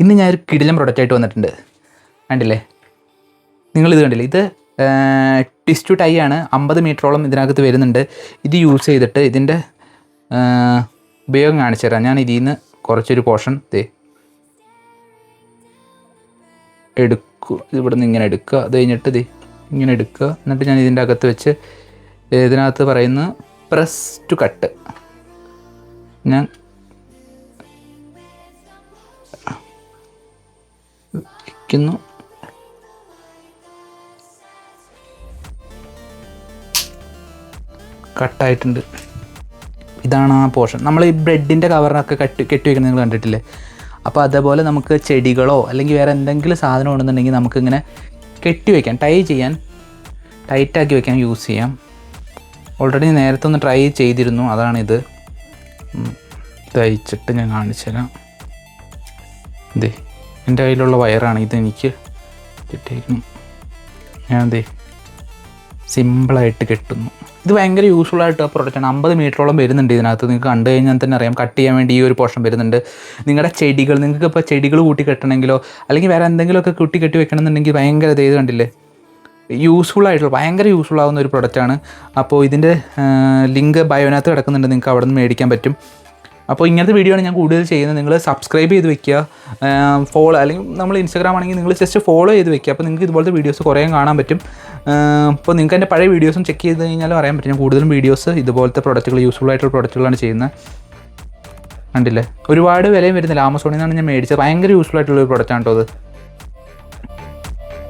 ഇന്ന് ഞാനൊരു കിടിലൻ പ്രൊഡക്റ്റായിട്ട് വന്നിട്ടുണ്ട്. കണ്ടില്ലേ, നിങ്ങളിത് കണ്ടില്ലേ, ഇത് ട്വിസ്റ്റ് ടൈ ആണ്. 50 മീറ്ററോളം ഇതിനകത്ത് വരുന്നുണ്ട്. ഇത് യൂസ് ചെയ്തിട്ട് ഇതിൻ്റെ ഉപയോഗം കാണിച്ചു തരാം. ഞാൻ ഇതിൽ നിന്ന് കുറച്ചൊരു പോർഷൻ എടുക്കുക, ഇവിടെ നിന്ന് ഇങ്ങനെ എടുക്കുക, അത് കഴിഞ്ഞിട്ട് ഇങ്ങനെ എടുക്കുക. എന്നിട്ട് ഞാൻ ഇതിൻ്റെ അകത്ത് വെച്ച് ഇതിനകത്ത് പറയുന്ന പ്രസ് ടു കട്ട് ഞാൻ വയ്ക്കുന്നു. കട്ടായിട്ടുണ്ട്. ഇതാണ് ആ പോർഷൻ. നമ്മൾ ഈ ബ്രെഡിൻ്റെ കവറിനൊക്കെ കെട്ടി വയ്ക്കുന്നത് നിങ്ങൾ കണ്ടിട്ടില്ലേ? അപ്പോൾ അതേപോലെ നമുക്ക് ചെടികളോ അല്ലെങ്കിൽ വേറെ എന്തെങ്കിലും സാധനം ഉണ്ടെന്നുണ്ടെങ്കിൽ നമുക്കിങ്ങനെ കെട്ടി വയ്ക്കാം, ടൈ ചെയ്യാൻ, ടൈറ്റാക്കി വയ്ക്കാൻ യൂസ് ചെയ്യാം. ഓൾറെഡി നേരത്തെ ഒന്ന് ട്രൈ ചെയ്തിരുന്നു, അതാണിത്. തയ്ച്ചിട്ട് ഞാൻ കാണിച്ചു തരാം. എൻ്റെ കയ്യിലുള്ള വയറാണ് ഇത്, എനിക്ക് കിട്ടിയിരിക്കുന്നു. ഞാൻ സിമ്പിളായിട്ട് കെട്ടുന്നു. ഇത് ഭയങ്കര യൂസ്ഫുൾ ആയിട്ട് ആ പ്രൊഡക്റ്റാണ്. 50 മീറ്ററോളം വരുന്നുണ്ട് ഇതിനകത്ത്. നിങ്ങൾക്ക് കണ്ടു കഴിഞ്ഞാൽ തന്നെ അറിയാം. കട്ട് ചെയ്യാൻ വേണ്ടി ഈ ഒരു പോർഷൻ വരുന്നുണ്ട്. നിങ്ങളുടെ ചെടികൾ, നിങ്ങൾക്ക് ഇപ്പോൾ ചെടികൾ കൂട്ടി കെട്ടണമെങ്കിലോ അല്ലെങ്കിൽ വേറെ എന്തെങ്കിലുമൊക്കെ കൂട്ടി കെട്ടി വെക്കണമെന്നുണ്ടെങ്കിൽ ഭയങ്കര ഇത് കണ്ടില്ലേ, യൂസ്ഫുൾ ആയിട്ടുള്ള ഭയങ്കര യൂസ്ഫുൾ ആവുന്ന ഒരു പ്രൊഡക്റ്റാണ്. അപ്പോൾ ഇതിൻ്റെ ലിങ്ക് ബയോനകത്ത് കിടക്കുന്നുണ്ട്, നിങ്ങൾക്ക് അവിടെ നിന്ന് മേടിക്കാൻ പറ്റും. അപ്പോൾ ഇങ്ങനത്തെ വീഡിയോ ആണ് ഞാൻ കൂടുതൽ ചെയ്യുന്നത്. നിങ്ങൾ സബ്സ്ക്രൈബ് ചെയ്ത് വെക്കുക, ഫോളോ, അല്ലെങ്കിൽ നമ്മൾ ഇൻസ്റ്റാഗ്രാം ആണെങ്കിൽ നിങ്ങൾ ജസ്റ്റ് ഫോളോ ചെയ്ത് വെക്കുക. അപ്പോൾ നിങ്ങൾക്ക് ഇതുപോലത്തെ വീഡിയോസ് കുറേ കാണാൻ പറ്റും. അപ്പോൾ നിങ്ങൾക്ക് എൻ്റെ പഴയ വീഡിയോസും ചെക്ക് ചെയ്ത് കഴിഞ്ഞാലും അറിയാൻ പറ്റും. ഞാൻ കൂടുതലും വീഡിയോസ് ഇതുപോലത്തെ പ്രൊഡക്റ്റുകൾ, യൂസ്ഫുൾ ആയിട്ടുള്ള പ്രൊഡക്റ്റുകളാണ് ചെയ്യുന്നത്. കണ്ടില്ലേ, ഒരുപാട് വിലയും വരുന്നില്ല. ആമസോണിൽ നിന്നാണ് ഞാൻ മേടിച്ചത്. ഭയങ്കര യൂസ്ഫുൾ ആയിട്ടുള്ളൊരു പ്രൊഡക്റ്റാണ് കേട്ടോ അത്.